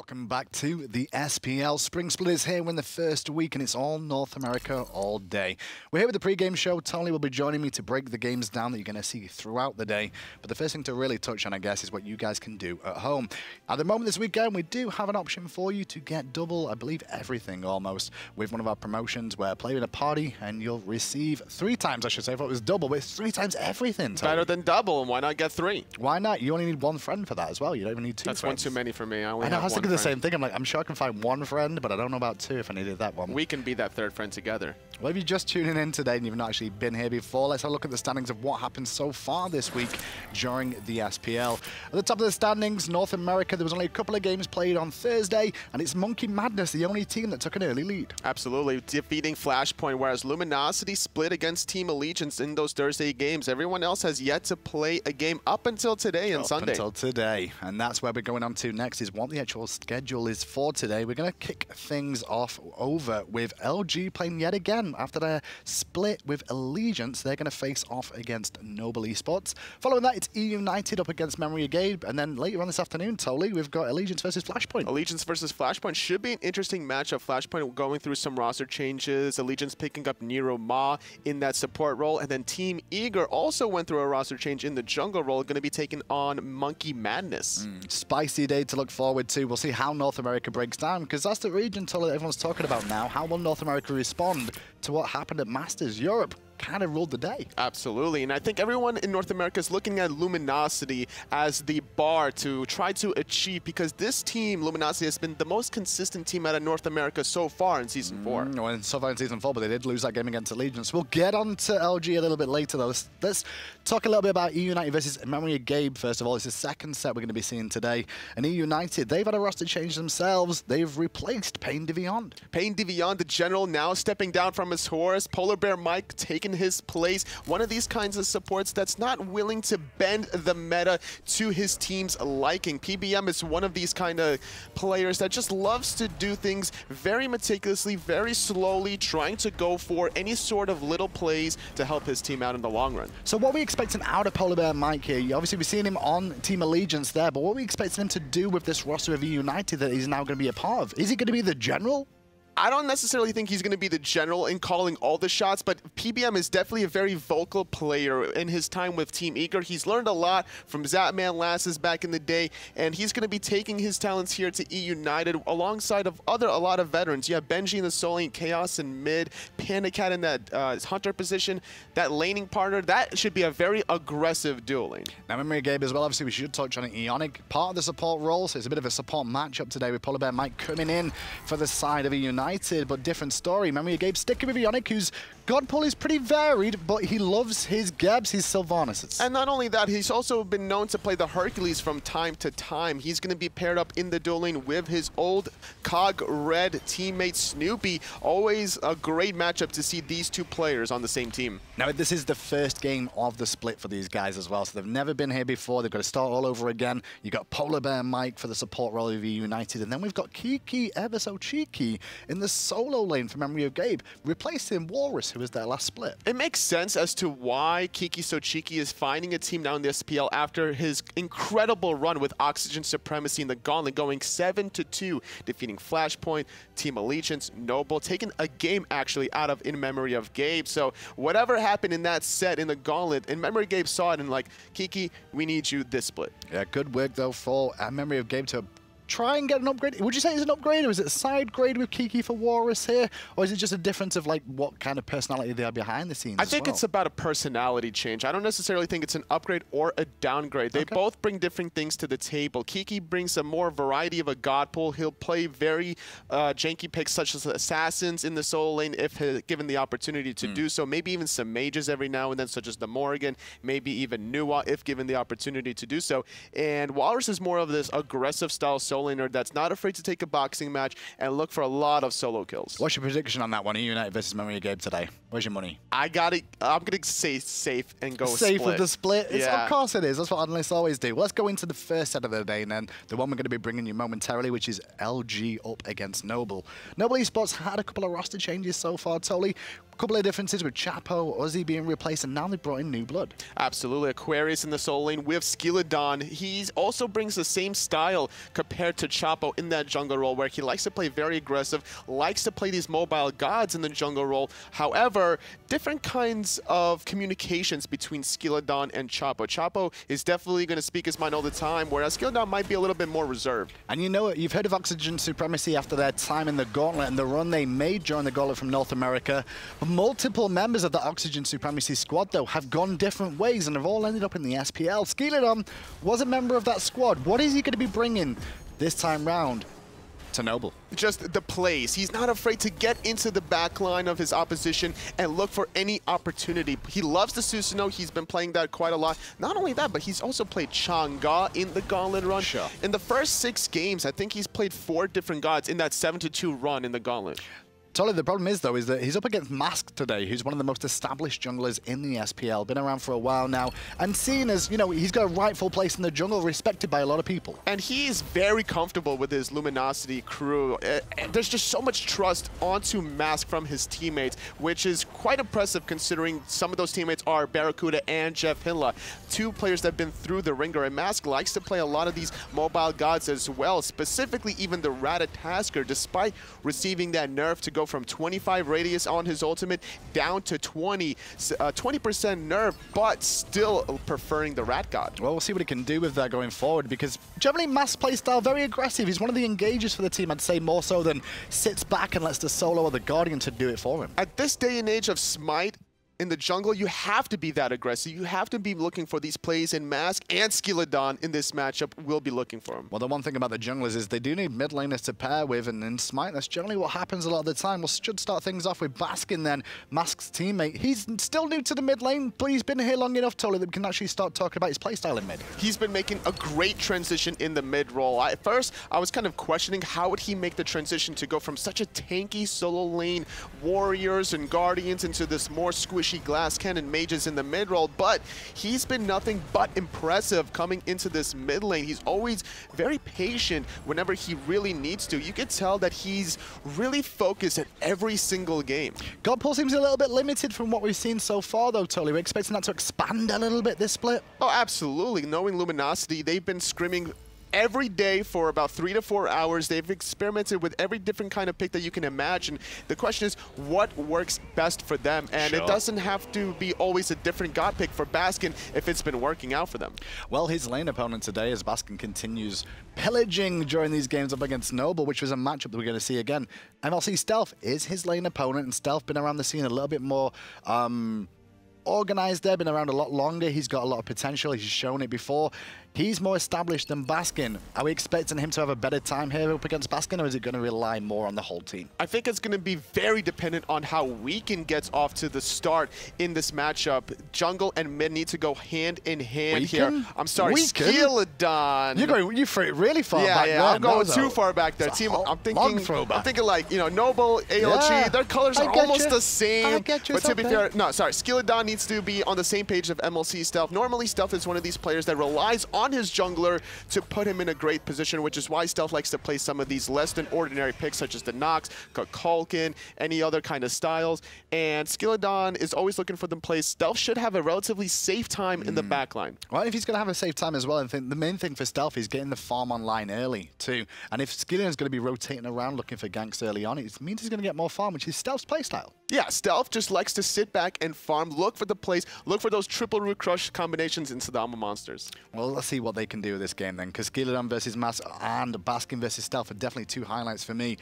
Welcome back to the SPL. Spring Split is here. We're in the first week, and it's all North America all day. We're here with the pre-game show. Tony will be joining me to break the games down that you're going to see throughout the day. But the first thing to really touch on, I guess, is what you guys can do at home. At the moment this weekend, we do have an option for you to get double, I believe, everything almost, with one of our promotions where play in a party, and you'll receive 3 times, I should say. I thought it was double, but it's 3 times everything, Tony. Better than double, and why not get 3? Why not? You only need 1 friend for that as well. You don't even need 2 That's friends. 1 too many for me. I was thinking the same thing. I'm like, I'm sure I can find 1 friend, but I don't know about 2 if I needed that one. We can be that 3rd friend together. Well, if you're just tuning in today and you've not actually been here before, let's have a look at the standings of what happened so far this week during the SPL. At the top of the standings, North America, there was only a couple of games played on Thursday, and it's Monkey Madness, the only team that took an early lead. Absolutely, defeating Flashpoint, whereas Luminosity split against Team Allegiance in those Thursday games. Everyone else has yet to play a game up until today and Sunday. Up until today, and that's where we're going on to next, is what the actual schedule is for today. We're going to kick things off over with LG playing yet again. After their split with Allegiance, they're going to face off against Noble Esports. Following that, it's EUnited up against Memory of Gabe, and then later on this afternoon, Tolly, we've got Allegiance versus Flashpoint. Allegiance versus Flashpoint should be an interesting matchup. Flashpoint going through some roster changes, Allegiance picking up Nero Ma in that support role, and then Team Eager also went through a roster change in the jungle role, going to be taking on Monkey Madness. Spicy day to look forward to. We'll see how North America breaks down, because that's the region, Tolly, that everyone's talking about now. How will North America respond to what happened at Masters? Europe kind of ruled the day. Absolutely, and I think everyone in North America is looking at Luminosity as the bar to try to achieve, because this team, Luminosity, has been the most consistent team out of North America so far in Season 4. Well, so far in Season 4, but they did lose that game against Allegiance. We'll get on to LG a little bit later, though. Let's talk a little bit about EUnited versus Memory of Gabe, first of all. It's the second set we're going to be seeing today. And EUnited, they've had a roster change themselves. They've replaced Pain Deviant. Pain Deviant, the general, now stepping down from his horse. Polar Bear Mike taking his place. One of these kinds of supports that's not willing to bend the meta to his team's liking. PBM is one of these kind of players that just loves to do things very meticulously, very slowly, trying to go for any sort of little plays to help his team out in the long run. So what are we expecting out of Polar Bear Mike here? Obviously, we've seen him on Team Allegiance there, but what are we expecting him to do with this roster of EUnited that he's now going to be a part of? Is he going to be the general? I don't necessarily think he's going to be the general in calling all the shots, but PBM is definitely a very vocal player in his time with Team Eager. He's learned a lot from Zapman Lasses back in the day, and he's going to be taking his talents here to EUnited alongside of a lot of veterans. You have Benji in the Soul Lane, Chaos in mid, Panda Cat in that Hunter position, that laning partner. That should be a very aggressive duel lane. Now, Memory Gabe as well, obviously we should touch on it. Eonic, part of the support role, so it's a bit of a support matchup today with Polar Bear Mike coming in for the side of EUnited. But different story. Memory of Gabe sticking with Eonic, whose god pull is pretty varied, but he loves his Gebs, his Sylvanas. And not only that, he's also been known to play the Hercules from time to time. He's going to be paired up in the duel lane with his old Cog Red teammate Snoopy. Always a great matchup to see these 2 players on the same team. Now, this is the first game of the split for these guys as well, so they've never been here before. They've got to start all over again. You got Polar Bear Mike for the support role of EUnited, and then we've got Kiki, ever so cheeky, in the solo lane for Memory of Gabe, replacing Walrus, who was their last split. It makes sense as to why Kiki So Cheeky is finding a team now in the SPL after his incredible run with Oxygen Supremacy in the Gauntlet, going 7-2, defeating Flashpoint, Team Allegiance, Noble, taking a game actually out of In Memory of Gabe. So whatever happened in that set in the Gauntlet, In Memory of Gabe saw it and like, Kiki, we need you this split. Yeah, good work though for Memory of Gabe to try and get an upgrade. Would you say it's an upgrade, or is it a side grade with Kiki for Walrus here? Or is it just a difference of like what kind of personality they are behind the scenes? I think it's about a personality change. I don't necessarily think it's an upgrade or a downgrade. They both bring different things to the table. Kiki brings a more variety of a god pool. He'll play very janky picks such as assassins in the solo lane if given the opportunity to do so. Maybe even some mages every now and then, such as the Morrigan. Maybe even Nuwa if given the opportunity to do so. And Walrus is more of this aggressive style solo laner that's not afraid to take a boxing match and look for a lot of solo kills. What's your prediction on that one, EUnited versus Memory of Gabe today? Where's your money? I'm going to say safe and go safe split. with the split? Yeah. Of course it is. That's what analysts always do. Let's go into the first set of the day, and then the one we're going to be bringing you momentarily, which is LG up against Noble. Noble Esports had a couple of roster changes so far, Tolly. couple of differences with Chapo, Ozzy being replaced, and now they brought in new blood. Absolutely. Aquarius in the solo lane with Skeeledon. He also brings the same style compared to Chapo in that jungle role, where he likes to play very aggressive, likes to play these mobile gods in the jungle role. However, different kinds of communications between Skeeledon and Chapo. Chapo is definitely going to speak his mind all the time, whereas Skeeledon might be a little bit more reserved. And you know what? You've heard of Oxygen Supremacy after their time in the Gauntlet and the run they made during the Gauntlet from North America. Multiple members of the Oxygen Supremacy squad, though, have gone different ways and have all ended up in the SPL. Skeeledon was a member of that squad. What is he going to be bringing this time round to Noble? Just the plays. He's not afraid to get into the back line of his opposition and look for any opportunity. He loves the Susano. He's been playing that quite a lot. Not only that, but he's also played Chang'e in the Gauntlet run. Sure. In the first 6 games, I think he's played 4 different gods in that 7-2 run in the Gauntlet. Totally. The problem is, though, is that he's up against Mask today, who's one of the most established junglers in the SPL, been around for a while now, and seen as, you know, he's got a rightful place in the jungle, respected by a lot of people. And he's very comfortable with his Luminosity crew. There's just so much trust onto Mask from his teammates, which is quite impressive considering some of those teammates are BaRRaCCuDDa and JeffHindla, 2 players that have been through the ringer. And Mask likes to play a lot of these mobile gods as well, specifically even the Ratatasker, despite receiving that nerf to go from 25 radius on his ultimate down to 20% nerf, but still preferring the Rat God. Well, we'll see what he can do with that going forward, because generally Mask's playstyle very aggressive. He's one of the engagers for the team, I'd say, more so than sits back and lets the solo or the Guardian to do it for him. At this day and age of Smite, in the jungle, you have to be that aggressive. You have to be looking for these plays, and Mask and Skeeledon in this matchup will be looking for them. Well, the one thing about the junglers is they do need mid laners to pair with, and in Smite, that's generally what happens a lot of the time. We'll should start things off with Baskin then, Mask's teammate. He's still new to the mid lane, but he's been here long enough, totally, that we can actually start talking about his playstyle in mid. He's been making a great transition in the mid role. At first, I was kind of questioning how would he make the transition to go from such a tanky solo lane warriors and guardians into this more squishy glass cannon mages in the mid role, but he's been nothing but impressive coming into this mid lane. He's always very patient whenever he really needs to. You can tell that he's really focused at every single game. God Pull seems a little bit limited from what we've seen so far, though, Totally. We're expecting that to expand a little bit this split. Oh, absolutely. Knowing Luminosity, they've been scrimming every day for about 3 to 4 hours. They've experimented with every different kind of pick that you can imagine. The question is, what works best for them? And It doesn't have to be always a different god pick for Baskin if it's been working out for them. Well, his lane opponent today, as Baskin continues pillaging during these games up against Noble, which was a matchup that we're going to see again. MLC Stealth is his lane opponent, and Stealth been around the scene a little bit more organized there, been around a lot longer. He's got a lot of potential. He's shown it before. He's more established than Baskin. Are we expecting him to have a better time here up against Baskin, or is it going to rely more on the whole team? I think it's going to be very dependent on how Weekend gets off to the start in this matchup. Jungle and mid need to go hand in hand here. I'm sorry, Skeeledon. You threw it really far back there. I'm going too far back there. Team, I'm thinking like, you know, Noble, ALG, their colors are almost the same. But to be fair, no, sorry, Skeeledon needs to be on the same page of MLC Stealth. Normally, Stealth is one of these players that relies on his jungler to put him in a great position, which is why Stealth likes to play some of these less than ordinary picks, such as the Nox, Kukulkan, any other kind of styles. And Skeeledon is always looking for them plays. Stealth should have a relatively safe time in the backline. Well, if he's going to have a safe time as well, I think the main thing for Stealth is getting the farm online early too. And if Skeeledon's going to be rotating around looking for ganks early on, it means he's going to get more farm, which is Stealth's playstyle. Yeah, Stealth just likes to sit back and farm, look for the plays, look for those triple root crush combinations into the Alma monsters. Well, let's see what they can do with this game then, because Skeeledon versus Mask and Baskin versus Stealth are definitely 2 highlights for me.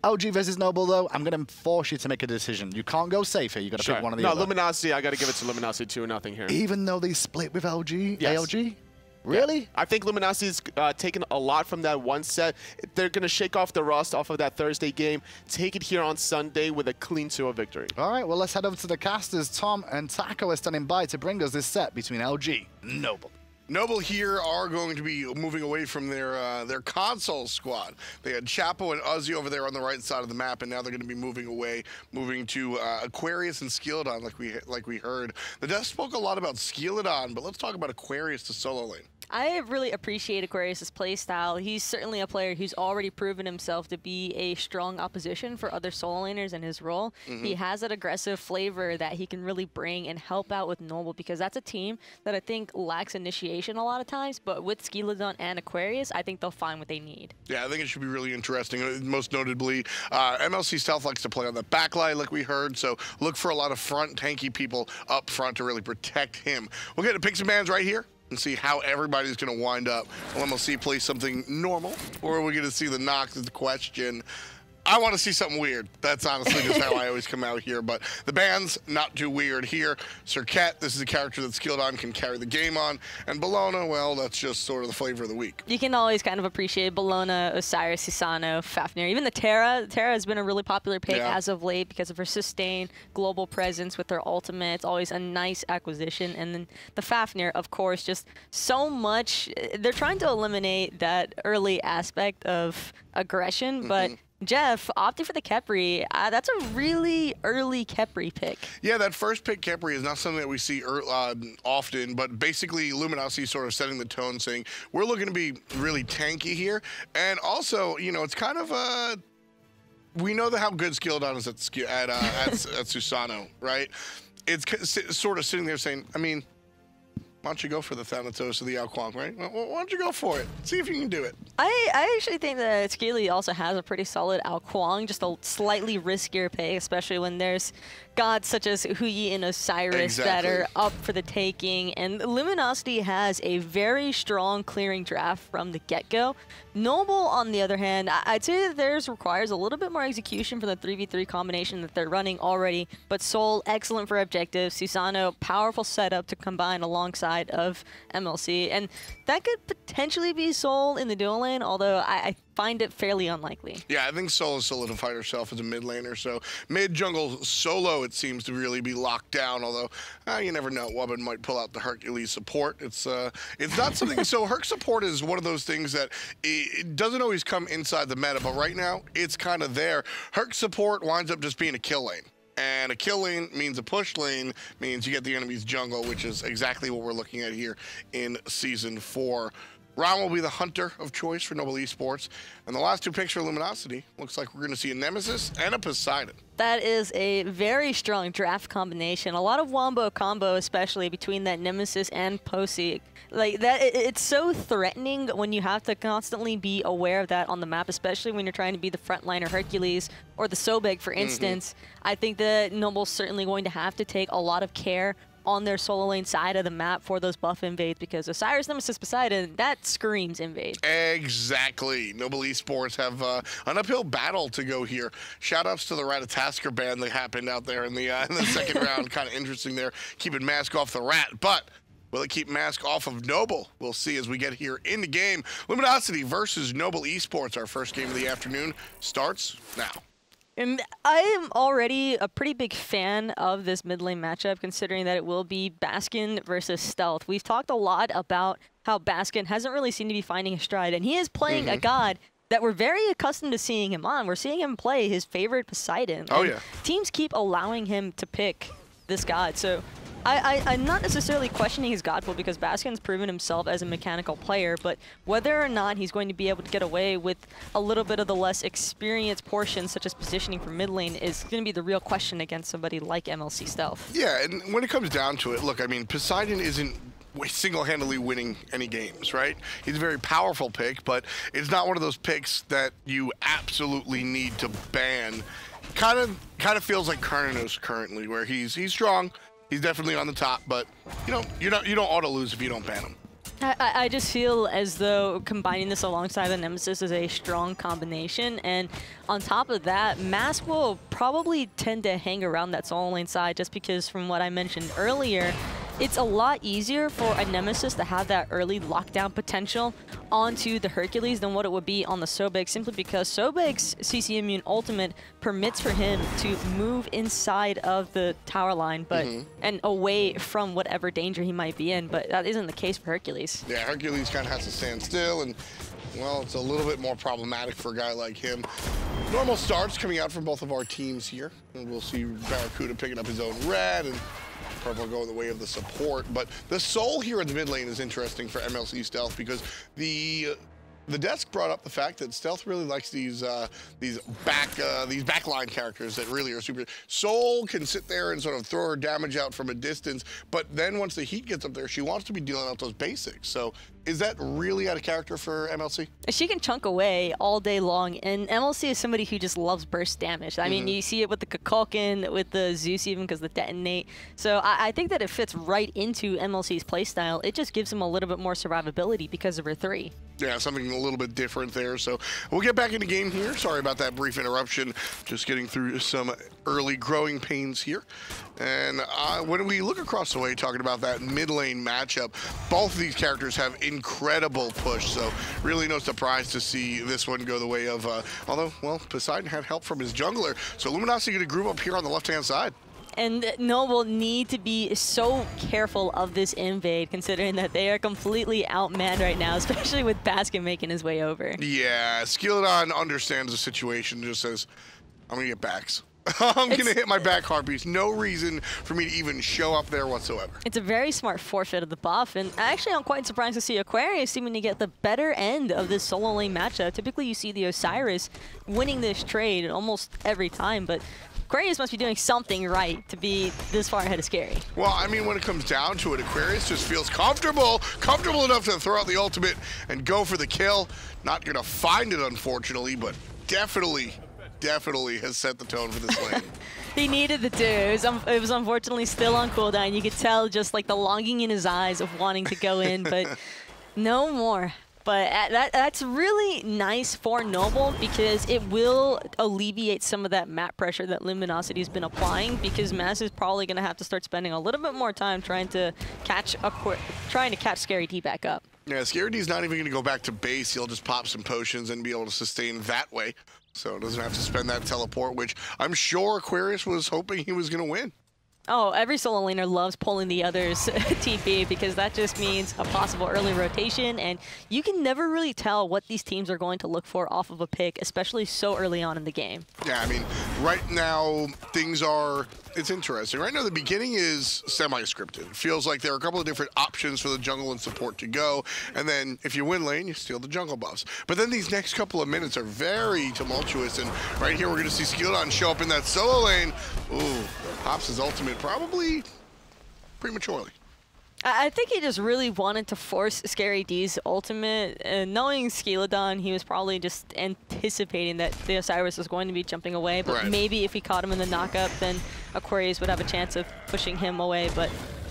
LG versus Noble, though, I'm going to force you to make a decision. You can't go safe here. You got to pick one of the other. No, Luminosity, I got to give it to Luminosity 2-0 here. Even though they split with LG, yes. ALG? Really? Yeah. I think Luminosity's taken a lot from that one set. They're going to shake off the rust off of that Thursday game, take it here on Sunday with a clean 2-0 victory. All right, well, let's head over to the casters. Tom and Taco are standing by to bring us this set between LG and Noble. Noble here are going to be moving away from their console squad. They had Chapo and Ozzy over there on the right side of the map, and now they're going to be moving away, moving to Aquarius and Skeeledon, like we heard. The dev spoke a lot about Skeeledon, but let's talk about Aquarius to solo lane. I really appreciate Aquarius' playstyle. He's certainly a player who's already proven himself to be a strong opposition for other solo laners in his role. He has that aggressive flavor that he can really bring and help out with Noble, because that's a team that I think lacks initiation a lot of times, but with Skeeledon and Aquarius, I think they'll find what they need. Yeah, I think it should be really interesting. Most notably, MLC Stealth likes to play on the backline like we heard, so look for a lot of front tanky people up front to really protect him. We'll get to pick some bans right here and see how everybody's going to wind up. Will MLC play something normal, or are we going to see the knocks is the question? I want to see something weird. That's honestly just how I always come out here. But the ban's not too weird here. Serket, this is a character that Skeeledon can carry the game on. And Bellona, well, that's just sort of the flavor of the week. You can always kind of appreciate Bellona, Osiris, Susano, Fafnir, even the Terra. Terra has been a really popular pick as of late because of her sustained global presence with her ultimate. It's always a nice acquisition. And then the Fafnir, of course, just so much. They're trying to eliminate that early aspect of aggression, but Jeff, opting for the Khepri, that's a really early Khepri pick. Yeah, that first pick Khepri is not something that we see often, but basically Luminosity sort of setting the tone, saying we're looking to be really tanky here. And also, you know, it's kind of we know how good Skeeledon is at Susano, right? It's sort of sitting there saying, I mean, why don't you go for the Thanatos or the Alquang, right? Why don't you go for it? See if you can do it. I actually think that Skeely also has a pretty solid Alquang, just a slightly riskier pay, especially when there's gods such as Wuwy and Osiris that are up for the taking. And Luminosity has a very strong clearing draft from the get-go. Noble, on the other hand, I'd say that theirs requires a little bit more execution for the 3v3 combination that they're running already. But Soul, excellent for objectives. Susano, powerful setup to combine alongside of MLC. And that could potentially be Soul in the dual lane, although I find it fairly unlikely. Yeah, I think Soul has solidified herself as a mid laner, so mid-jungle solo, it seems to really be locked down, although you never know. Wubbn might pull out the Hercules support. It's not something, so Herc support is one of those things that it doesn't always come inside the meta, but right now, it's kind of there. Herc support winds up just being a kill lane. And a kill lane means a push lane, means you get the enemy's jungle, which is exactly what we're looking at here in Season 4. Rama will be the hunter of choice for Noble Esports. And the last two picks for Luminosity, looks like we're going to see a Nemesis and a Poseidon. That is a very strong draft combination. A lot of wombo combo, especially between that Nemesis and Posi. Like that, it's so threatening when you have to constantly be aware of that on the map, especially when you're trying to be the frontliner Hercules or the Sobek, for instance. I think that Noble's certainly going to have to take a lot of care on their solo lane side of the map for those buff invades, because Osiris, Nemesis, Poseidon, that screams invade. Exactly. Noble Esports have an uphill battle to go here. Shoutouts to the Ratatasker ban that happened out there in the second round. Kind of interesting there, keeping Mask off the Rat, but will it keep Mask off of Noble? We'll see as we get here in the game. Luminosity versus Noble Esports. Our first game of the afternoon starts now. And I am already a pretty big fan of this mid lane matchup, considering that it will be Baskin versus Stealth. We've talked a lot about how Baskin hasn't really seemed to be finding his stride, and he is playing a god that we're very accustomed to seeing him on. We're seeing him play his favorite Poseidon. Oh, yeah. Teams keep allowing him to pick this god, so I'm not necessarily questioning his god pool, because Baskin's proven himself as a mechanical player, but whether or not he's going to be able to get away with a little bit of the less experienced portions, such as positioning for mid lane, is going to be the real question against somebody like MLC Stealth. Yeah, and when it comes down to it, look, I mean, Poseidon isn't single-handedly winning any games, right? He's a very powerful pick, but it's not one of those picks that you absolutely need to ban. Kind of feels like Carnanos currently, where he's strong. He's definitely on the top, but you don't auto lose if you don't ban him. I just feel as though combining this alongside the Nemesis is a strong combination, and on top of that, Mask will probably tend to hang around that solo lane side, just because from what I mentioned earlier, it's a lot easier for a Nemesis to have that early lockdown potential onto the Hercules than what it would be on the Sobek, simply because Sobek's CC Immune ultimate permits for him to move inside of the tower line, but and away from whatever danger he might be in, but that isn't the case for Hercules. Yeah, Hercules kind of has to stand still, and well, it's a little bit more problematic for a guy like him. Normal starts coming out from both of our teams here, and we'll see BaRRaCCuDDa picking up his own red, and Purple going the way of the support, but the soul here in the mid lane is interesting for MLC Stealth because the desk brought up the fact that Stealth really likes these backline characters that really are super. Soul can sit there and sort of throw her damage out from a distance, but then once the heat gets up there, she wants to be dealing out those basics. So is that really out of character for MLC? She can chunk away all day long, and MLC is somebody who just loves burst damage. I mean, you see it with the Kukulkan, with the Zeus even because the detonate. So I think that it fits right into MLC's playstyle. It just gives them a little bit more survivability because of her 3. Yeah, something a little bit different there. So we'll get back into game here. Sorry about that brief interruption. Just getting through some early growing pains here. And when we look across the way, talking about that mid lane matchup, both of these characters have incredible push. So really no surprise to see this one go the way of, although, well, Poseidon had help from his jungler. So Luminosity going to group up here on the left-hand side. And Noble need to be so careful of this invade, considering that they are completely outmanned right now, especially with Baskin making his way over. Yeah, Skeeledon understands the situation, just says, I'm going to get backs. I'm going to hit my back heartbeats. No reason for me to even show up there whatsoever. It's a very smart forfeit of the buff, and actually I'm quite surprised to see Aquarius seeming to get the better end of this solo lane matchup. Typically you see the Osiris winning this trade almost every time, but Aquarius must be doing something right to be this far ahead of Scary. Well, I mean, when it comes down to it, Aquarius just feels comfortable enough to throw out the ultimate and go for the kill. Not going to find it, unfortunately, but definitely has set the tone for this lane. He needed the 2. It was unfortunately still on cooldown. You could tell just like the longing in his eyes of wanting to go in, but no more. But that's really nice for Noble because it will alleviate some of that map pressure that Luminosity has been applying, because Mass is probably going to have to start spending a little bit more time trying to catch Scary D back up. Yeah, Scary D's not even going to go back to base. He'll just pop some potions and be able to sustain that way. So it doesn't have to spend that teleport, which I'm sure Aquarius was hoping he was going to win. Oh, every solo laner loves pulling the other's TP because that just means a possible early rotation, and you can never really tell what these teams are going to look for off of a pick, especially so early on in the game. Yeah, I mean, right now, it's interesting. Right now, the beginning is semi-scripted. It feels like there are a couple of different options for the jungle and support to go, and then if you win lane, you steal the jungle buffs. But then these next couple of minutes are very tumultuous, and right here, we're going to see Skeeledon show up in that solo lane. Ooh, pops his ultimate probably prematurely. I think he just really wanted to force Scary D's ultimate. Knowing Skeeledon, he was probably just anticipating that the Osiris was going to be jumping away, but maybe if he caught him in the knockup, then Aquarius would have a chance of pushing him away. But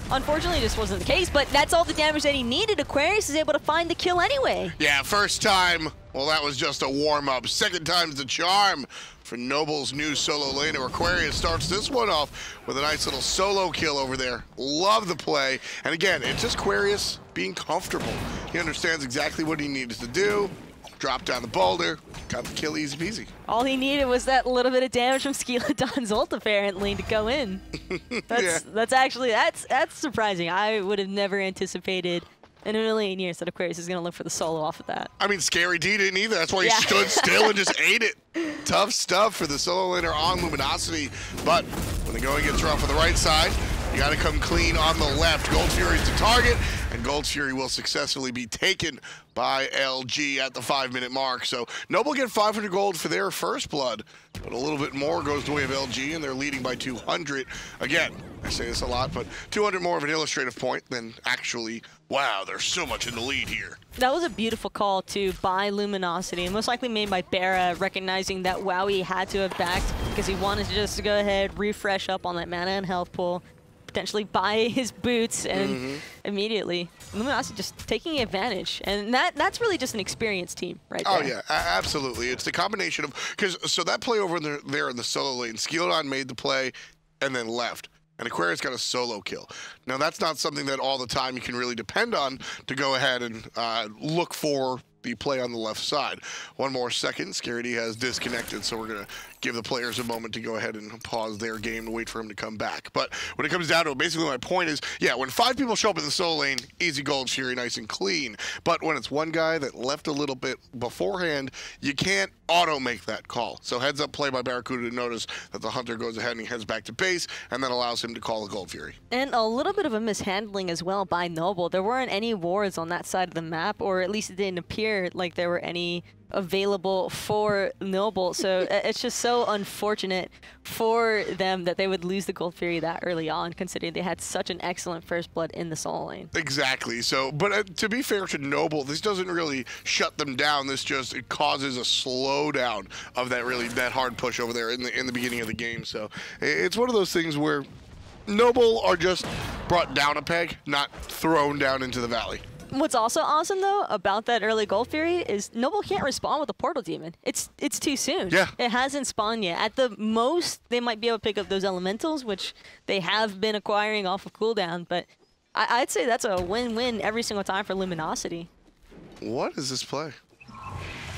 unfortunately, this wasn't the case, but that's all the damage that he needed. Aquarius is able to find the kill anyway. Yeah, first time, well, that was just a warm-up. Second time's the charm for Noble's new solo laner. Aquarius starts this one off with a nice little solo kill over there. Love the play. And again, it's just Aquarius being comfortable. He understands exactly what he needed to do. Drop down the boulder, got the kill easy peasy. All he needed was that little bit of damage from Skeeledon's ult apparently to go in. That's surprising. I would have never anticipated in a million years that Aquarius is going to look for the solo off of that. I mean, Scary D didn't either. That's why he stood still and just ate it. Tough stuff for the solo laner on Luminosity. But when the going gets rough on the right side, you got to come clean on the left. Gold Fury's the target, and Gold Fury will successfully be taken by LG at the 5-minute mark. So Noble get 500 gold for their first blood, but a little bit more goes the way of LG, and they're leading by 200. Again, I say this a lot, but 200 more of an illustrative point than actually, wow, there's so much in the lead here. That was a beautiful call, too, by Luminosity, and most likely made by BaRRa, recognizing that Wowy had to have backed because he wanted to just go ahead, refresh up on that mana and health pool, potentially buy his boots, and immediately Luminosity just taking advantage. And that's really just an experienced team right there. Oh, yeah, absolutely. It's the combination of, so that play over there in the solo lane, Skeeledon made the play and then left. And Aquarius got a solo kill. Now, that's not something that all the time you can really depend on to go ahead and look for the play on the left side. One more second, Skeeledon has disconnected, so we're going to give the players a moment to go ahead and pause their game and wait for him to come back. But when it comes down to it, basically my point is, yeah, when 5 people show up in the solo lane, easy gold, Fury, nice and clean. But when it's one guy that left a little bit beforehand, you can't auto-make that call. So heads up play by BaRRaCCuDDa to notice that the Hunter goes ahead and he heads back to base, and then allows him to call the Gold Fury. And a little bit of a mishandling as well by Noble. There weren't any wards on that side of the map, or at least it didn't appear like there were any available for Noble. So it's just so unfortunate for them that they would lose the Gold Fury that early on, considering they had such an excellent first blood in the solo lane. Exactly. So, but to be fair to Noble, this doesn't really shut them down. This just, it causes a slowdown of that hard push over there in the beginning of the game. So it's one of those things where Noble are just brought down a peg, not thrown down into the valley. What's also awesome, though, about that early Gold Fury is Noble can't respawn with the Portal Demon. It's too soon. Yeah. It hasn't spawned yet. At the most, they might be able to pick up those elementals, which they have been acquiring off of cooldown, but I'd say that's a win-win every single time for Luminosity. What is this play?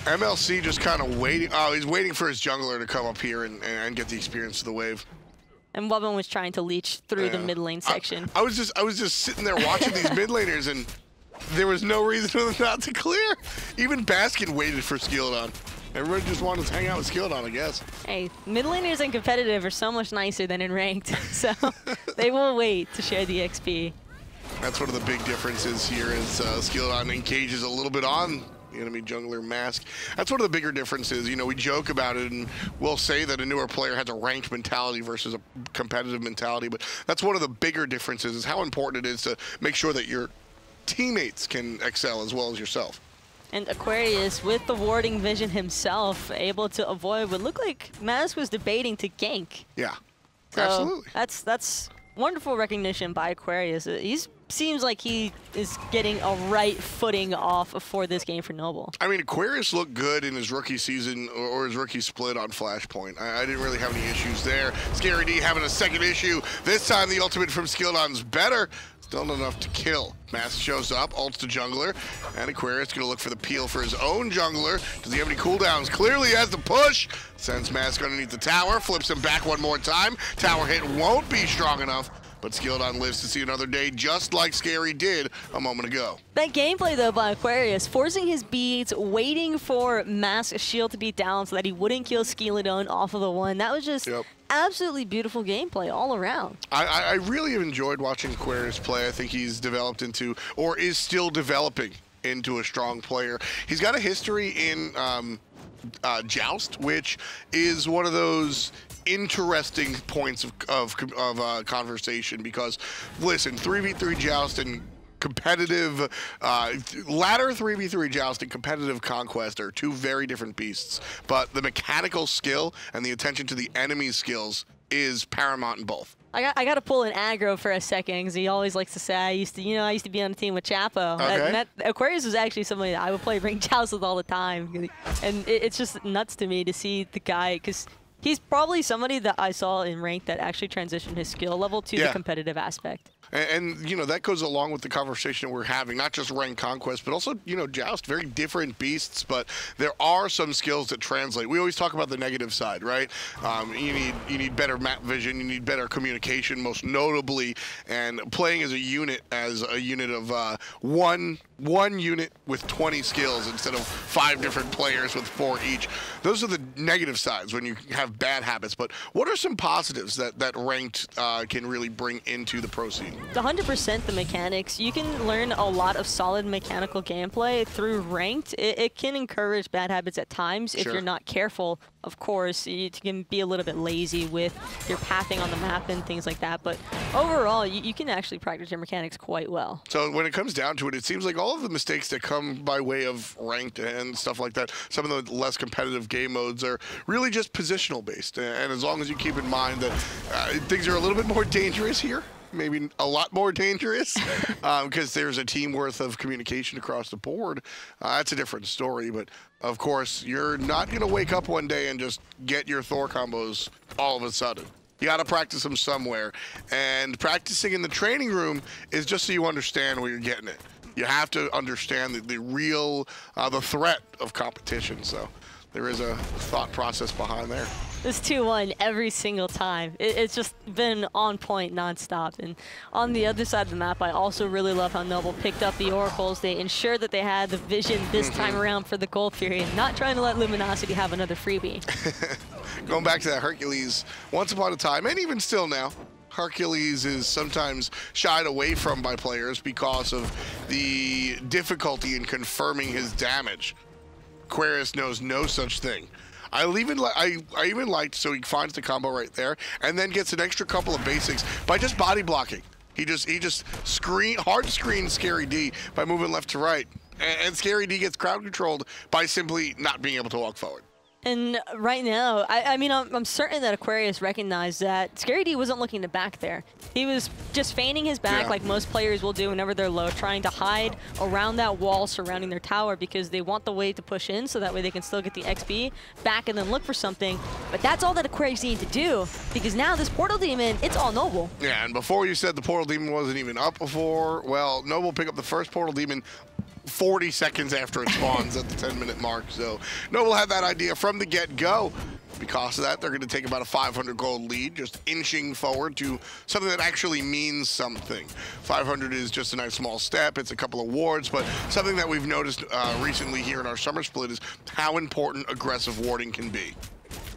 MLC just kind of waiting. Oh, he's waiting for his jungler to come up here and get the experience of the wave. And Wubbn was trying to leech through the mid lane section. I was just sitting there watching these mid laners, and there was no reason for them not to clear. Even Baskin waited for Skeeledon. Everybody just wanted to hang out with Skeeledon, I guess. Hey, mid laners in competitive are so much nicer than in ranked, so they will wait to share the XP. That's one of the big differences here is Skeeledon engages a little bit on the enemy jungler mask. That's one of the bigger differences. You know, we joke about it and we'll say that a newer player has a ranked mentality versus a competitive mentality, but that's one of the bigger differences is how important it is to make sure that your teammates can excel as well as yourself. And Aquarius, with the warding vision himself, able to avoid what looked like Mask was debating to gank. Yeah, so absolutely. That's wonderful recognition by Aquarius. He seems like he is getting a right footing off for this game for Noble. I mean, Aquarius looked good in his rookie season or his rookie split on Flashpoint. I didn't really have any issues there. Skeeledon having a second issue. This time the ultimate from Skeeledon's better. Still not enough to kill. Mask shows up, ults to jungler, and Aquarius gonna look for the peel for his own jungler. Does he have any cooldowns? Clearly has the push. Sends Mask underneath the tower, flips him back one more time. Tower hit won't be strong enough, but Skeeledon lives to see another day, just like Scary did a moment ago. That gameplay, though, by Aquarius, forcing his beads, waiting for Mask's shield to be down so that he wouldn't kill Skeeledon off of the one. That was just absolutely beautiful gameplay all around. I really have enjoyed watching Aquarius play. I think he's developed into, or is still developing into a strong player. He's got a history in Joust, which is one of those interesting points of conversation because, listen, 3v3 Joust and competitive, ladder 3v3 Joust and competitive Conquest are two very different beasts, but the mechanical skill and the attention to the enemy's skills is paramount in both. I got to pull an aggro for a second because he always likes to say I used to be on a team with Chapo. Okay. Aquarius was actually somebody that I would play ring Joust with all the time, and it's just nuts to me to see the guy because he's probably somebody that I saw in rank that actually transitioned his skill level to the competitive aspect. And, you know, that goes along with the conversation we're having, not just rank Conquest, but also, you know, Joust, very different beasts, but there are some skills that translate. We always talk about the negative side, right? You need better map vision, you need better communication, most notably, and playing as a unit of one unit with 20 skills instead of 5 different players with 4 each. Those are the negative sides when you have bad habits, but what are some positives that ranked can really bring into the pro scene? 100% the mechanics. You can learn a lot of solid mechanical gameplay through ranked. It can encourage bad habits at times if you're not careful. Of course, you can be a little bit lazy with your pathing on the map and things like that, but overall, you can actually practice your mechanics quite well. So when it comes down to it, it seems like all of the mistakes that come by way of ranked and stuff like that, some of the less competitive game modes are really just positional based. And as long as you keep in mind that things are a little bit more dangerous here, maybe a lot more dangerous because there's a team worth of communication across the board. That's a different story, but of course, you're not going to wake up one day and just get your Thor combos all of a sudden. You got to practice them somewhere, and practicing in the training room is just so you understand where you're getting it. You have to understand the real, the threat of competition. So there is a thought process behind there. It's 2-1 every single time. It's just been on point nonstop. And on the other side of the map, I also really love how Noble picked up the Oracles. They ensured that they had the vision this time around for the Gold Fury, and not trying to let Luminosity have another freebie. Going back to that Hercules, once upon a time, and even still now, Hercules is sometimes shied away from by players because of the difficulty in confirming his damage. Aquarius knows no such thing. I even liked, so he finds the combo right there and then gets an extra couple of basics by just body blocking. He just hard screens Scary D by moving left to right, and Scary D gets crowd controlled by simply not being able to walk forward. And right now, I mean, I'm certain that Aquarius recognized that Scary D wasn't looking to back there. He was just feigning his back like most players will do whenever they're low, trying to hide around that wall surrounding their tower because they want the wave to push in so that way they can still get the XP back and then look for something. But that's all that Aquarius needs to do because now this Portal Demon, it's all Noble. Yeah, and before you said the Portal Demon wasn't even up before, well, Noble picked up the first Portal Demon 40 seconds after it spawns at the 10-minute mark. So Noble had that idea from the get-go. Because of that, they're going to take about a 500 gold lead, just inching forward to something that actually means something. 500 is just a nice small step. It's a couple of wards, but something that we've noticed recently here in our summer split is how important aggressive warding can be.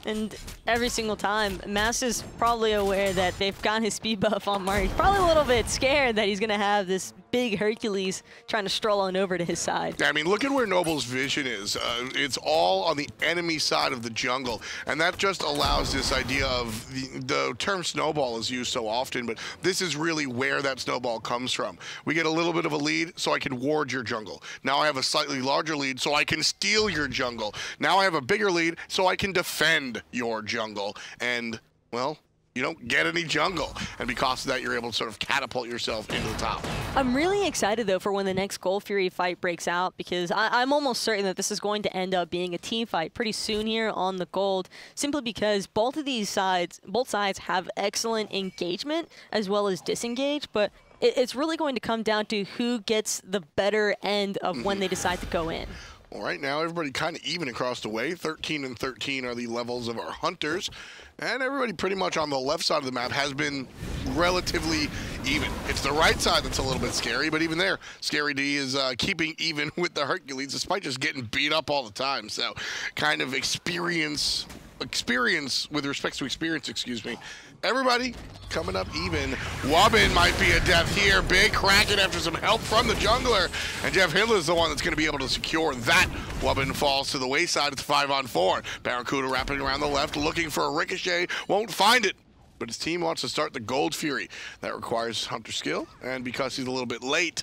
And every single time, Mass is probably aware that they've got his speed buff on Mark. He's probably a little bit scared that he's going to have this big Hercules trying to stroll on over to his side. I mean, look at where Noble's vision is. It's all on the enemy side of the jungle, and that just allows this idea of the term snowball is used so often, but this is really where that snowball comes from. We get a little bit of a lead, so I can ward your jungle. Now I have a slightly larger lead, so I can steal your jungle. Now I have a bigger lead, so I can defend your jungle. And, well, you don't get any jungle, and because of that, you're able to sort of catapult yourself into the top. I'm really excited, though, for when the next Gold Fury fight breaks out, because I'm almost certain that this is going to end up being a team fight pretty soon here on the Gold, simply because both sides have excellent engagement as well as disengage, but it's really going to come down to who gets the better end of when they decide to go in. Well, right now, everybody kind of even across the way. 13 and 13 are the levels of our hunters. And everybody pretty much on the left side of the map has been relatively even. It's the right side that's a little bit scary, but even there, Scary D is keeping even with the Hercules, despite just getting beat up all the time. So kind of experience with respect to experience, excuse me. Everybody coming up even. Wubbn might be a death here. Big Kraken after some help from the jungler. And JeffHindla is the one that's going to be able to secure that. Wubbn falls to the wayside. It's 5-on-4. BaRRaCCuDDa wrapping around the left, looking for a ricochet. Won't find it. But his team wants to start the Gold Fury. That requires Hunter skill. And because he's a little bit late,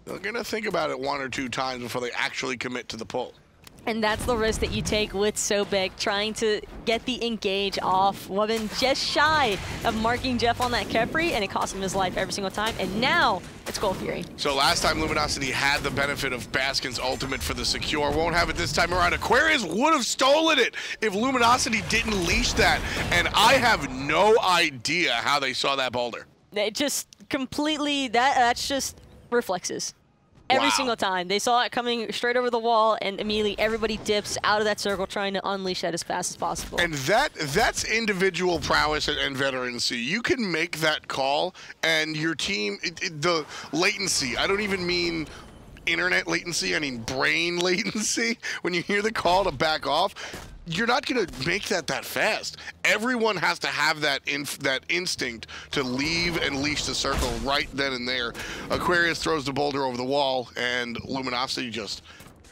they're going to think about it 1 or 2 times before they actually commit to the pull. And that's the risk that you take with Sobek, trying to get the engage off. Wubbn just shy of marking Jeff on that Khepri, and it cost him his life every single time. And now it's Gold Fury. So last time Luminosity had the benefit of Baskin's ultimate for the secure. Won't have it this time around. Aquarius would have stolen it if Luminosity didn't leash that. And I have no idea how they saw that boulder. It just completely, that's just reflexes. Every single time. They saw it coming straight over the wall, and immediately everybody dips out of that circle trying to unleash that as fast as possible. And that's individual prowess and veterancy. You can make that call, and your team, the latency, I don't even mean internet latency, I mean brain latency. When you hear the call to back off, you're not going to make that fast. Everyone has to have that instinct to leave and leash the circle right then and there. Aquarius throws the boulder over the wall, and Luminosity just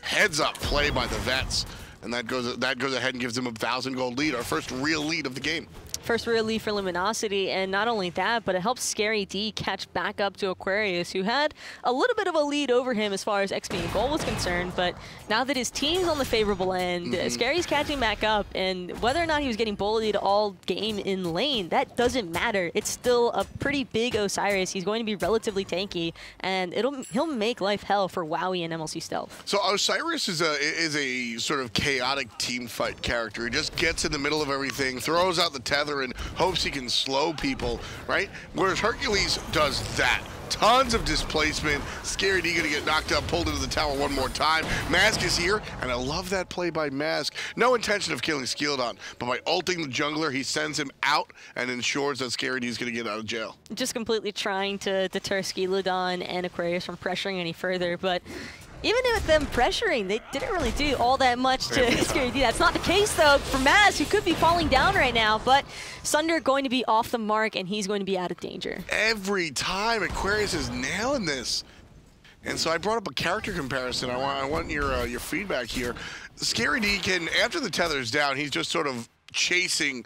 heads up play by the vets. And that goes ahead and gives them a 1,000 gold lead, our first real lead of the game. First real lead for Luminosity, and not only that, but it helps Scary D catch back up to Aquarius, who had a little bit of a lead over him as far as XP and goal was concerned, but now that his team's on the favorable end, Scary's catching back up, and whether or not he was getting bullied all game in lane, that doesn't matter. It's still a pretty big Osiris. He's going to be relatively tanky, and he'll make life hell for Wowy and MLC Stealth. So Osiris is a sort of chaotic team fight character. He just gets in the middle of everything, throws out the tether, and hopes he can slow people, right? Whereas Hercules does that. Tons of displacement. Skeeledon gonna get knocked up, pulled into the tower one more time. Mask is here, and I love that play by Mask. No intention of killing Skeeledon, but by ulting the jungler, he sends him out and ensures that Skeeledon is gonna get out of jail. Just completely trying to deter Skeeledon and Aquarius from pressuring any further, but even with them pressuring, they didn't really do all that much to Skeeledon. That's not the case, though, for Maz, who could be falling down right now, but Sunder going to be off the mark, and he's going to be out of danger. Every time, Aquarius is nailing this. And so I brought up a character comparison. I want your feedback here. Skeeledon can, after the tether's down, he's just sort of chasing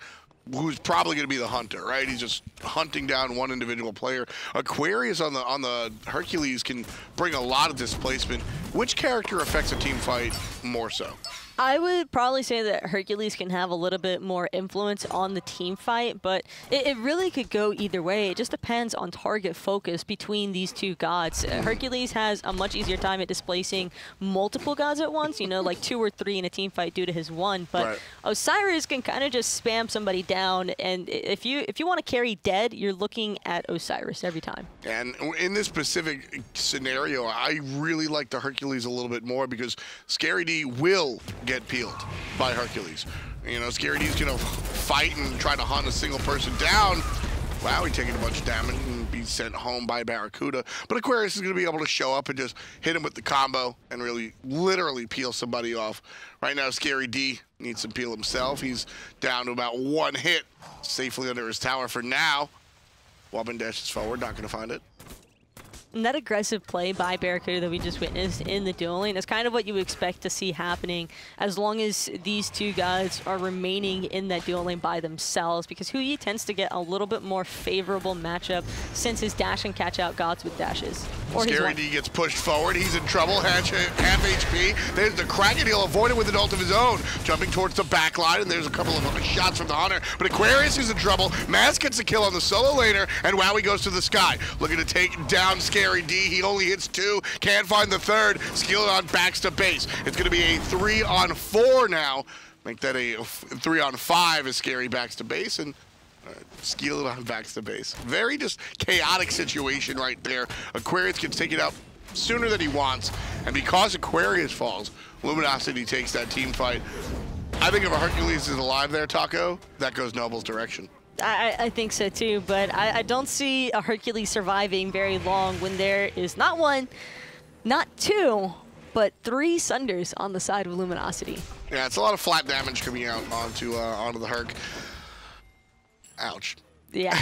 who's probably going to be the hunter, right? He's just hunting down one individual player. Aquarius on the Hercules can bring a lot of displacement. Which character affects a team fight more so? I would probably say that Hercules can have a little bit more influence on the team fight, but it really could go either way. It just depends on target focus between these two gods. Hercules has a much easier time at displacing multiple gods at once, you know, like 2 or 3 in a team fight due to his 1, but Osiris can kind of just spam somebody down, and if you want to carry dead, you're looking at Osiris every time. And in this specific scenario, I really like the Hercules a little bit more because Skeeledon will get peeled by Hercules. You know, Skeeledon's gonna fight and try to hunt a single person down. Wow, he's taking a bunch of damage and be sent home by BaRRaCCuDDa. But Aquarius is gonna be able to show up and just hit him with the combo and really, literally peel somebody off. Right now, Skeeledon needs to peel himself. He's down to about 1 hit, safely under his tower for now. Wubbn dashes forward, not gonna find it. And that aggressive play by BaRRaCCuDDa that we just witnessed in the dueling is kind of what you would expect to see happening as long as these two guys are remaining in that dueling by themselves, because Huyi tends to get a little bit more favorable matchup since his dash and catch out gods with dashes. Skeeledon gets pushed forward. He's in trouble. Half HP. There's the Kraken. He'll avoid it with an ult of his own. Jumping towards the back line, and there's a couple of shots from the Hunter. But Aquarius is in trouble. Maz gets a kill on the solo laner, and Wowy goes to the sky. Looking to take down Skeeledon. He only hits 2. Can't find the 3rd. Skeeledon backs to base. It's going to be a 3-on-4 now. Make that a 3-on-5 as Scary backs to base, and Skeeledon backs to base. Very just chaotic situation right there. Aquarius can take it out sooner than he wants, and because Aquarius falls, Luminosity takes that team fight. I think if a Hercules is alive there, Taco, that goes Noble's direction. I think so too, but I don't see a Hercules surviving very long when there is not 1, not 2, but 3 Sunders on the side of Luminosity. Yeah, it's a lot of flat damage coming out onto the Herc. Ouch. Yeah,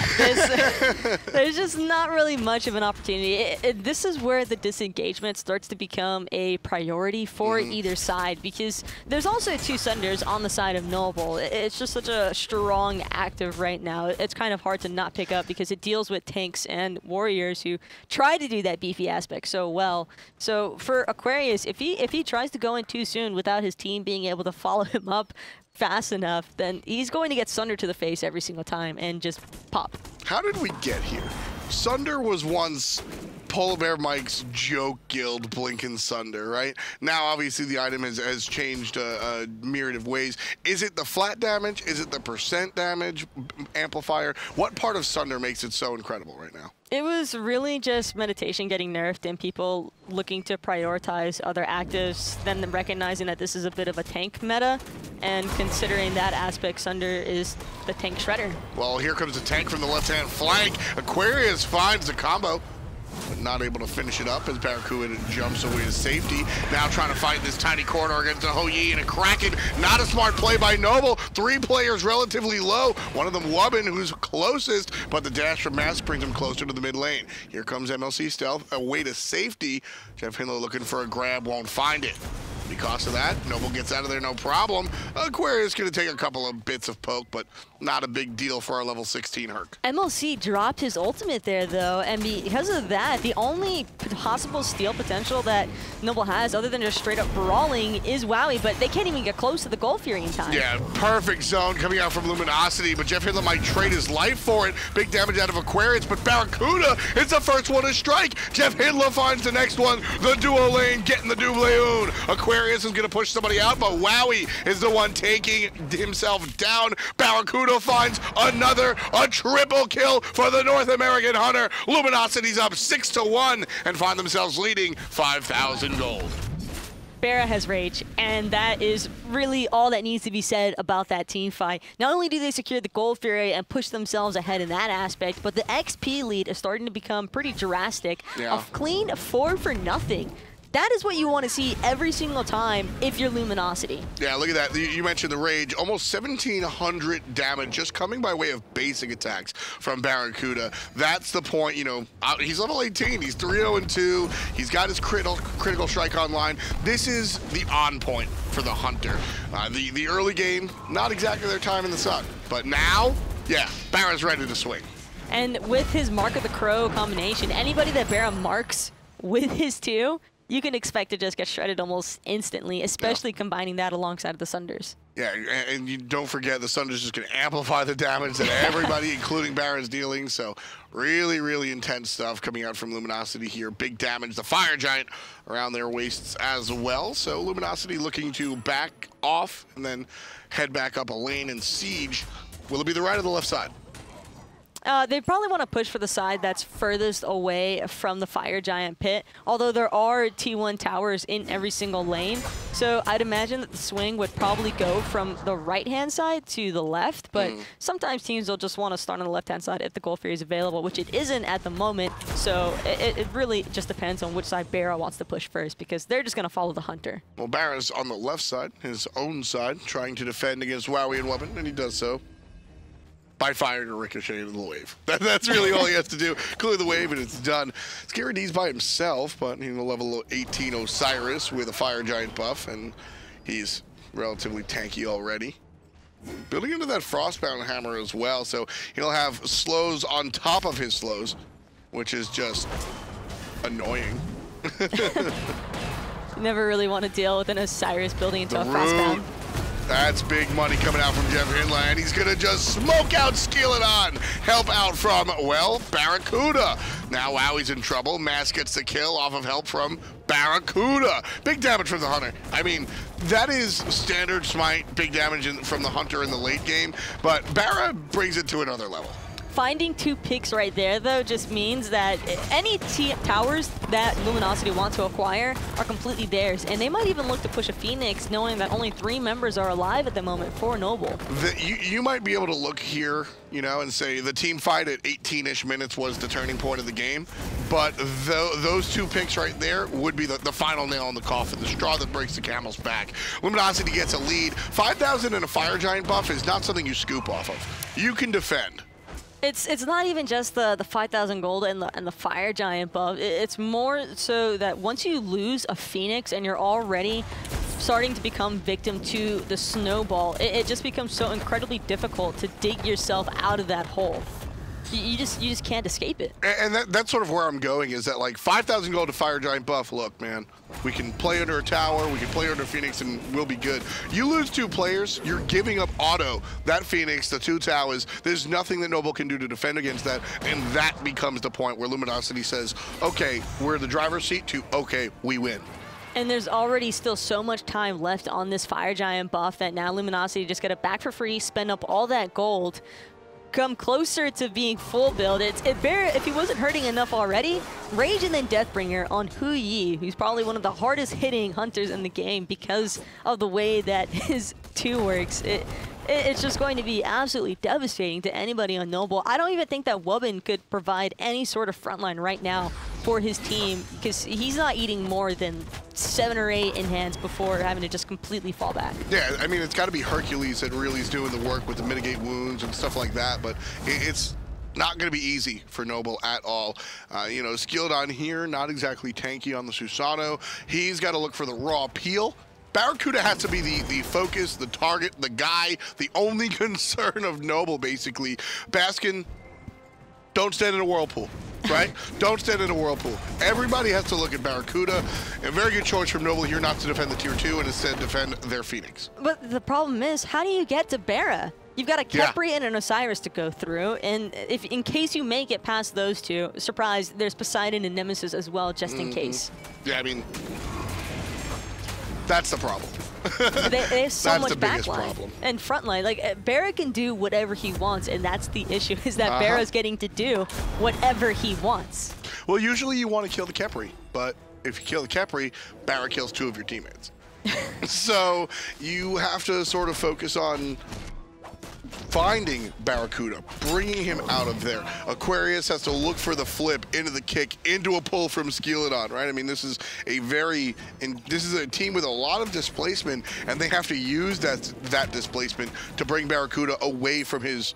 there's just not really much of an opportunity. This is where the disengagement starts to become a priority for either side, because there's also 2 Sunders on the side of Noble. It's just such a strong active right now. It's kind of hard to not pick up because it deals with tanks and warriors who try to do that beefy aspect so well. So for Aquarius, if he tries to go in too soon without his team being able to follow him up fast enough, then he's going to get Sunder to the face every single time and just pop. How did we get here? Sunder was once Polar Bear Mike's joke guild Blinkin' Sunder, right? Now, obviously, the item has changed a myriad of ways. Is it the flat damage? Is it the % damage amplifier? What part of Sunder makes it so incredible right now? It was really just meditation getting nerfed and people looking to prioritize other actives, then recognizing that this is a bit of a tank meta, and considering that aspect, Sunder is the tank shredder. Well, here comes the tank from the left-hand flank. Aquarius finds the combo, but not able to finish it up as BaRRaCCuDDa jumps away to safety. Now trying to fight this tiny corridor against a Huyi and a Kraken. Not a smart play by Noble. 3 players relatively low. One of them Wubbn, who's closest, but the dash from Mask brings him closer to the mid lane. Here comes MLC Stealth, away to safety. JeffHindla looking for a grab, won't find it. Because of that, Noble gets out of there no problem. Aquarius going to take a couple of bits of poke, but not a big deal for our level 16 Herc. MLC dropped his ultimate there, though, and because of that, the only possible steal potential that Noble has, other than just straight up brawling, is Wowy, but they can't even get close to the goal Fury in time. Yeah, perfect zone coming out from Luminosity, but JeffHindla might trade his life for it. Big damage out of Aquarius, but BaRRaCCuDDa is the first one to strike. JeffHindla finds the next one. The duo lane getting the double. Aquarius Aquarius is going to push somebody out, but Wowy is the one taking himself down. BaRRaCCuDDa finds a triple kill for the North American Hunter. Luminosity's up 6-1 and find themselves leading 5,000 gold. BaRRa has rage, and that is really all that needs to be said about that team fight. Not only do they secure the Gold Fury and push themselves ahead in that aspect, but the XP lead is starting to become pretty drastic. Yeah. A clean 4 for nothing. That is what you want to see every single time if you're Luminosity. Yeah, look at that. You mentioned the rage. Almost 1,700 damage just coming by way of basic attacks from BaRRaCCuDDa. That's the point, you know. He's level 18. He's 3-0-2. He's got his critical strike online. This is the on point for the Hunter. The early game, not exactly their time in the sun. But now, yeah, BaRRa's ready to swing. And with his Mark of the Crow combination, anybody that BaRRa marks with his 2, you can expect to just get shredded almost instantly, especially combining that alongside the Sunders. Yeah, and you don't forget the Sunders just going to amplify the damage that everybody, including BaRRa, is dealing. So really, really intense stuff coming out from Luminosity here. Big damage. The Fire Giant around their waists as well. So Luminosity looking to back off and then head back up a lane and siege. Will it be the right or the left side? They probably want to push for the side that's furthest away from the Fire Giant pit, although there are T1 towers in every single lane. So I'd imagine that the swing would probably go from the right-hand side to the left, but sometimes teams will just want to start on the left-hand side if the Gold Fury is available, which it isn't at the moment. So it really just depends on which side BaRRa wants to push first, because they're just going to follow the Hunter. Well, BaRRa's on the left side, his own side, trying to defend against Wowy and Wubbn, and he does so by firing a ricochet into the wave. That's really all he has to do. Clear the wave and it's done. Skeeledon's by himself, but he's a level 18 Osiris with a Fire Giant buff, and he's relatively tanky already. Building into that Frostbound hammer as well, so he'll have slows on top of his slows, which is just annoying. Never really want to deal with an Osiris building into a Frostbound. That's big money coming out from JeffHindla, and he's going to just smoke out Skeeledon. Help out from, well, BaRRaCCuDDa. Now Wowy's in trouble. Mass gets the kill off of help from BaRRaCCuDDa. Big damage from the Hunter. I mean, that is standard Smite, big damage from the Hunter in the late game, but BaRRa brings it to another level. Finding 2 picks right there, though, just means that any towers that Luminosity want to acquire are completely theirs. And they might even look to push a Phoenix, knowing that only 3 members are alive at the moment for Noble. You might be able to look here, you know, and say the team fight at 18-ish minutes was the turning point of the game. But those 2 picks right there would be the final nail in the coffin, the straw that breaks the camel's back. Luminosity gets a lead. 5,000 and a Fire Giant buff is not something you scoop off of. You can defend. It's not even just the 5,000 gold and the Fire Giant buff. It's more so that once you lose a Phoenix and you're already starting to become victim to the snowball, it just becomes so incredibly difficult to dig yourself out of that hole. You just can't escape it. And that's sort of where I'm going, is that like 5,000 gold to Fire Giant buff, look, man, we can play under a tower, we can play under Phoenix, and we'll be good. You lose 2 players, you're giving up auto, that Phoenix, the 2 towers, there's nothing that Noble can do to defend against that, and that becomes the point where Luminosity says, okay, we're in the driver's seat to, okay, we win. And there's already still so much time left on this Fire Giant buff that now Luminosity just get it back for free, spend up all that gold, come closer to being full build. BaRRa, if he wasn't hurting enough already, Rage and then Deathbringer on Huyi, who's probably one of the hardest hitting Hunters in the game because of the way that his 2 works. It's just going to be absolutely devastating to anybody on Noble. I don't even think that Wubbn could provide any sort of frontline right now for his team, because he's not eating more than 7 or 8 in hands before having to just completely fall back. Yeah, I mean, it's got to be Hercules that really is doing the work with the mitigate wounds and stuff like that, but it's not going to be easy for Noble at all. You know, Skeeledon here, not exactly tanky on the Susano. He's got to look for the raw peel. BaRRaCCuDDa has to be the focus, the target, the guy, the only concern of Noble, basically. Baskin, don't stand in a whirlpool, right? Don't stand in a whirlpool. Everybody has to look at BaRRaCCuDDa. A very good choice from Noble here not to defend the tier 2 and instead defend their Phoenix. But the problem is, how do you get to BaRRa? You've got a Khepri and an Osiris to go through, and if in case you make it past those 2, surprise, there's Poseidon and Nemesis as well, just in case. Yeah, I mean, That's the problem. They have so much the biggest backline problem. and frontline. Like BaRRA can do whatever he wants, and that's the issue, is that BaRRA's getting to do whatever he wants. Well, usually you want to kill the Khepri, but if you kill the Khepri, BaRRA kills 2 of your teammates. So you have to sort of focus on finding BaRRaCCuDDa, bringing him out of there. Aquarius has to look for the flip into the kick, into a pull from Skeeledon, right? I mean, this is a team with a lot of displacement, and they have to use that displacement to bring BaRRaCCuDDa away from his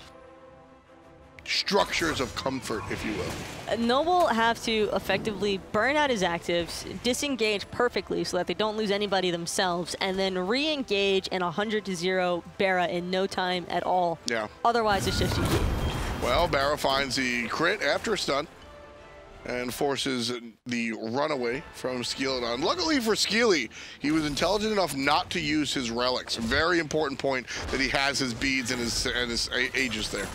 structures of comfort, if you will. Noble have to effectively burn out his actives, disengage perfectly so that they don't lose anybody themselves, and then re-engage in 100-0 BaRRA in no time at all. Yeah. Otherwise, it's just GG. Well, BaRRA finds the crit after a stun and forces the runaway from Skeeledon. Luckily for Skeely, he was intelligent enough not to use his relics. A very important point that he has his beads and his Aegis there.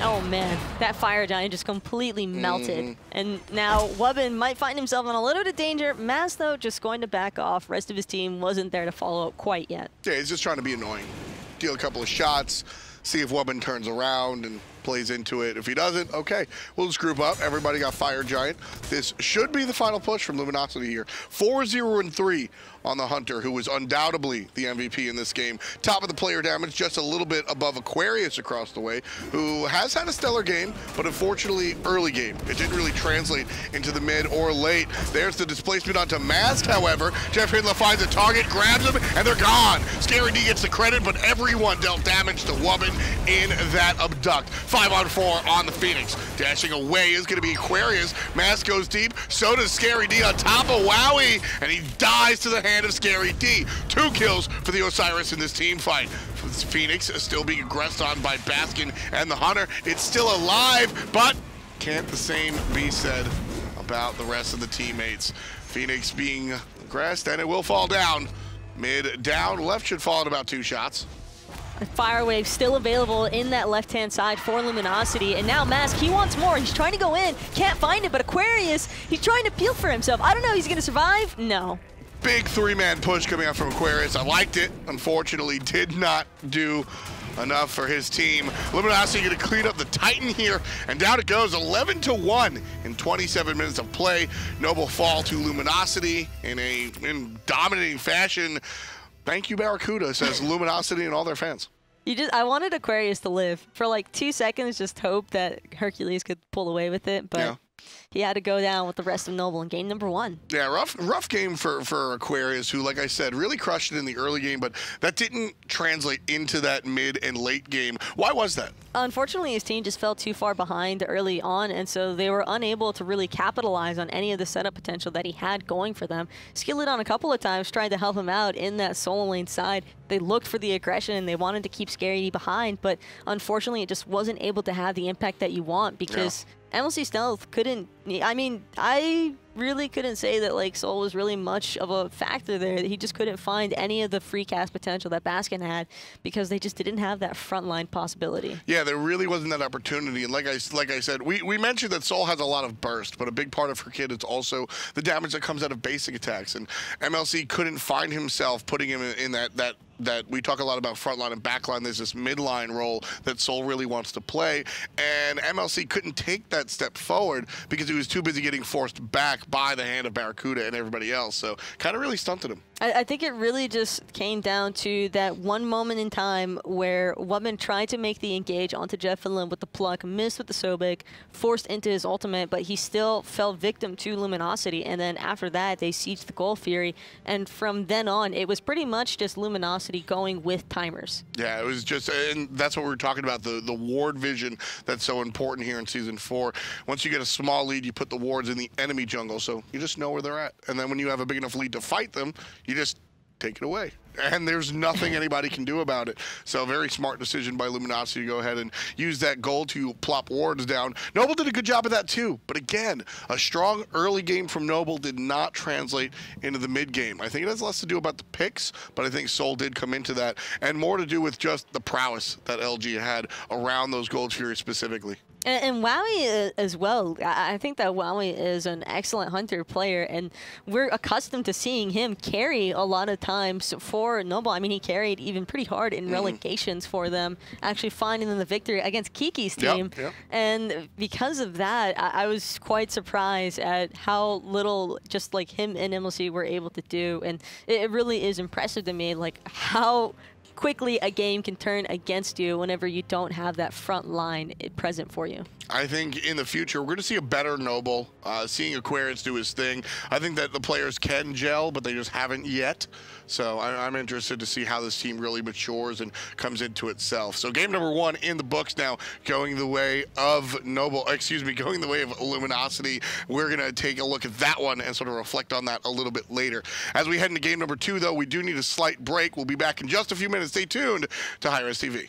Oh man, that fire giant just completely melted. And now Wubbn might find himself in a little bit of danger. Maz, though, just going to back off. Rest of his team wasn't there to follow up quite yet. Yeah, he's just trying to be annoying. Deal a couple of shots, see if Wubbn turns around and plays into it. If he doesn't, okay, we'll just group up. Everybody got fire giant. This should be the final push from Luminosity here. 4-0-3 on the Hunter, who was undoubtedly the MVP in this game. Top of the player damage, just a little bit above Aquarius across the way, who has had a stellar game, but unfortunately early game. It didn't really translate into the mid or late. There's the displacement onto Mask, however. JeffHindla finds a target, grabs him, and they're gone. Scary D gets the credit, but everyone dealt damage to Wubbn in that abduct. 5-on-4 on the Phoenix. Dashing away is going to be Aquarius. Mask goes deep, so does Scary D on top of Wowy, and he dies to the hand of Scary D. 2 kills for the Osiris in this team fight. Phoenix is still being aggressed on by Baskin and the Hunter. It's still alive, but can't the same be said about the rest of the teammates. Phoenix being aggressed, and it will fall down. Mid down, left should fall in about 2 shots. Fire wave still available in that left-hand side for Luminosity, and now Mask, he wants more. He's trying to go in, can't find it, but Aquarius, he's trying to peel for himself. I don't know, he's gonna survive? No. Big 3-man push coming out from Aquarius. I liked it. Unfortunately, did not do enough for his team. Luminosity going to clean up the Titan here, and down it goes, 11-1 in 27 minutes of play. Noble fall to Luminosity in dominating fashion. Thank you, BaRRaCCuDDa, says Luminosity and all their fans. I wanted Aquarius to live. For like 2 seconds, just hope that Hercules could pull away with it, but yeah. He had to go down with the rest of Noble in game number 1. Yeah, rough game for Aquarius, who, like I said, really crushed it in the early game, but that didn't translate into that mid and late game. Why was that? Unfortunately, his team just fell too far behind early on, and so they were unable to really capitalize on any of the setup potential that he had going for them. Skeeledon a couple of times tried to help him out in that solo lane side. They looked for the aggression, and they wanted to keep Scary behind, but unfortunately, it just wasn't able to have the impact that you want because MLC Stealth couldn't, I mean, I really couldn't say that like Soul was really much of a factor there. He just couldn't find any of the free cast potential that Baskin had because they just didn't have that frontline possibility. Yeah, there really wasn't that opportunity. And like I said, we mentioned that Soul has a lot of burst, but a big part of her kit is also the damage that comes out of basic attacks. And MLC couldn't find himself putting him in that we talk a lot about frontline and backline. There's this midline role that Soul really wants to play, and MLC couldn't take that step forward because he was too busy getting forced back by the hand of BaRRaCCuDDa and everybody else. So kind of really stunted him. I think it really just came down to that one moment in time where Wubbn tried to make the engage onto JeffHindla with the pluck, missed with the Sobek, forced into his ultimate, but he still fell victim to Luminosity. And then after that, they sieged the Gold Fury. And from then on, it was pretty much just Luminosity going with timers. Yeah, it was just, and that's what we were talking about, the ward vision that's so important here in Season 4. Once you get a small lead, you put the wards in the enemy jungle, so you just know where they're at. And then when you have a big enough lead to fight them, you just take it away. And there's nothing anybody can do about it. So very smart decision by Luminosity to go ahead and use that gold to plop wards down. Noble did a good job of that too. But again, a strong early game from Noble did not translate into the mid game. I think it has less to do about the picks, but I think Soul did come into that. And more to do with just the prowess that LG had around those Gold Furies specifically. And Wowy as well. I think that Wowy is an excellent Hunter player, and we're accustomed to seeing him carry a lot of times for Noble. I mean, he carried even pretty hard in relegations for them, actually finding them the victory against Kiki's team. Yep. And because of that, I was quite surprised at how little just like him and MLC were able to do. And it really is impressive to me, like how quickly a game can turn against you whenever you don't have that front line present for you. I think in the future, we're going to see a better Noble, seeing Aquarius do his thing. I think that the players can gel, but they just haven't yet. So I'm interested to see how this team really matures and comes into itself. So game number 1 in the books now, going the way of Noble, going the way of Luminosity. We're going to take a look at that one and sort of reflect on that a little bit later. As we head into game number 2, though, we do need a slight break. We'll be back in just a few minutes. Stay tuned to hi-rez TV.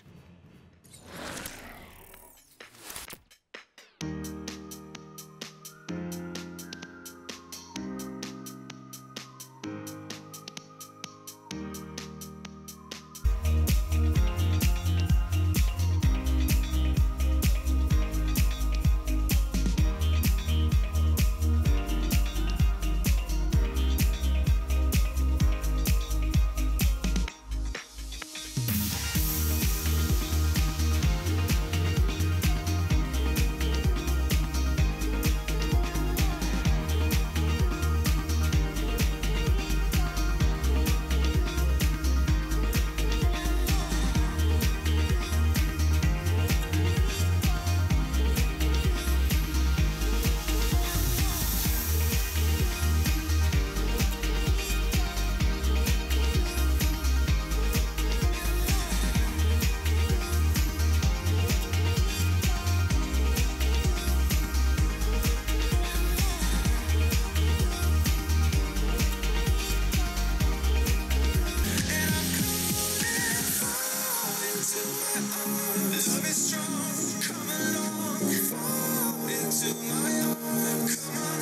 Love is strong, come along, fall into my arms, come on.